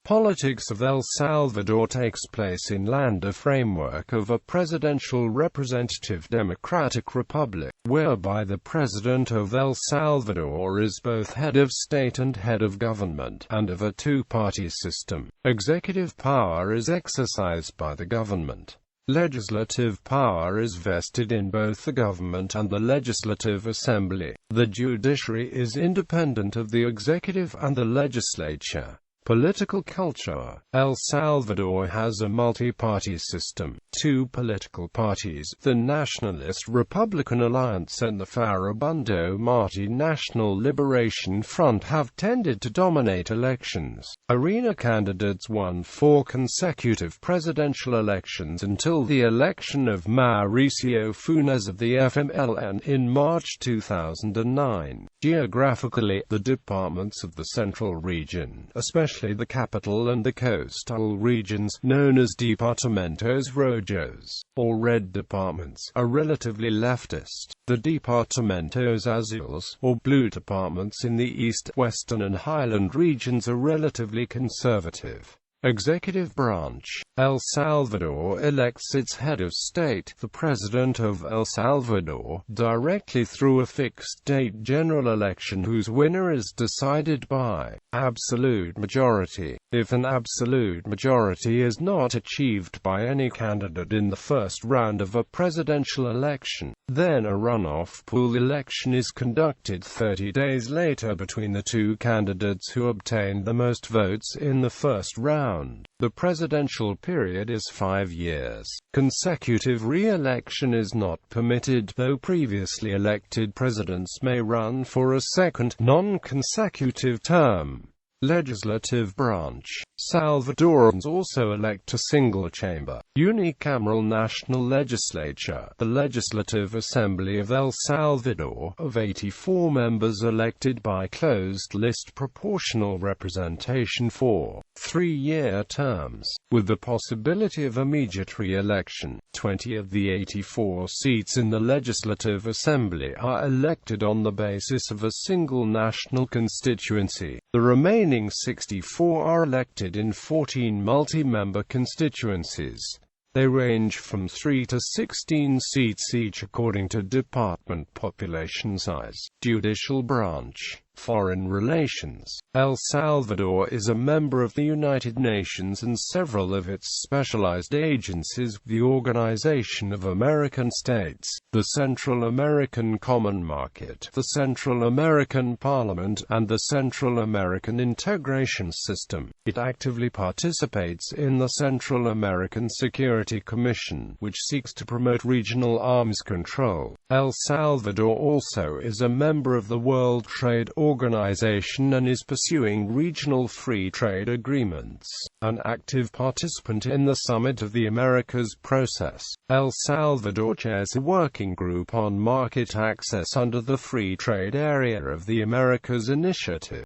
Politics of El Salvador takes place in the framework of a presidential representative democratic republic, whereby the President of El Salvador is both head of state and head of government, and of a two-party system. Executive power is exercised by the government. Legislative power is vested in both the government and the Legislative Assembly. The judiciary is independent of the executive and the legislature. Political culture. El Salvador has a multi-party system. Two political parties, the Nationalist Republican Alliance and the Farabundo Marti National Liberation Front, have tended to dominate elections. Arena candidates won 4 consecutive presidential elections until the election of Mauricio Funes of the FMLN in March 2009. Geographically, the departments of the Central Region, especially the capital and the coastal regions, known as Departamentos Rojos, or red departments, are relatively leftist. The Departamentos Azules, or blue departments in the east, western and highland regions, are relatively conservative. Executive branch. El Salvador elects its head of state, the President of El Salvador, directly through a fixed-date general election whose winner is decided by absolute majority. If an absolute majority is not achieved by any candidate in the first round of a presidential election, then a runoff pool election is conducted 30 days later between the two candidates who obtained the most votes in the first round. The presidential period is 5 years. Consecutive re-election is not permitted, though previously elected presidents may run for a second, non-consecutive term. Legislative branch. Salvadorans also elect a single-chamber, unicameral national legislature, the Legislative Assembly of El Salvador, of 84 members elected by closed-list proportional representation for 3-year terms, with the possibility of immediate re-election. 20 of the 84 seats in the Legislative Assembly are elected on the basis of a single national constituency. The remaining 64 are elected in 14 multi-member constituencies. They range from 3 to 16 seats each according to department population size. Judicial branch. Foreign relations. El Salvador is a member of the United Nations and several of its specialized agencies, the Organization of American States, the Central American Common Market, the Central American Parliament, and the Central American Integration System. It actively participates in the Central American Security Commission, which seeks to promote regional arms control. El Salvador also is a member of the World Trade Organization and is pursuing regional free trade agreements. An active participant in the Summit of the Americas process, El Salvador chairs a working group on market access under the Free Trade Area of the Americas Initiative.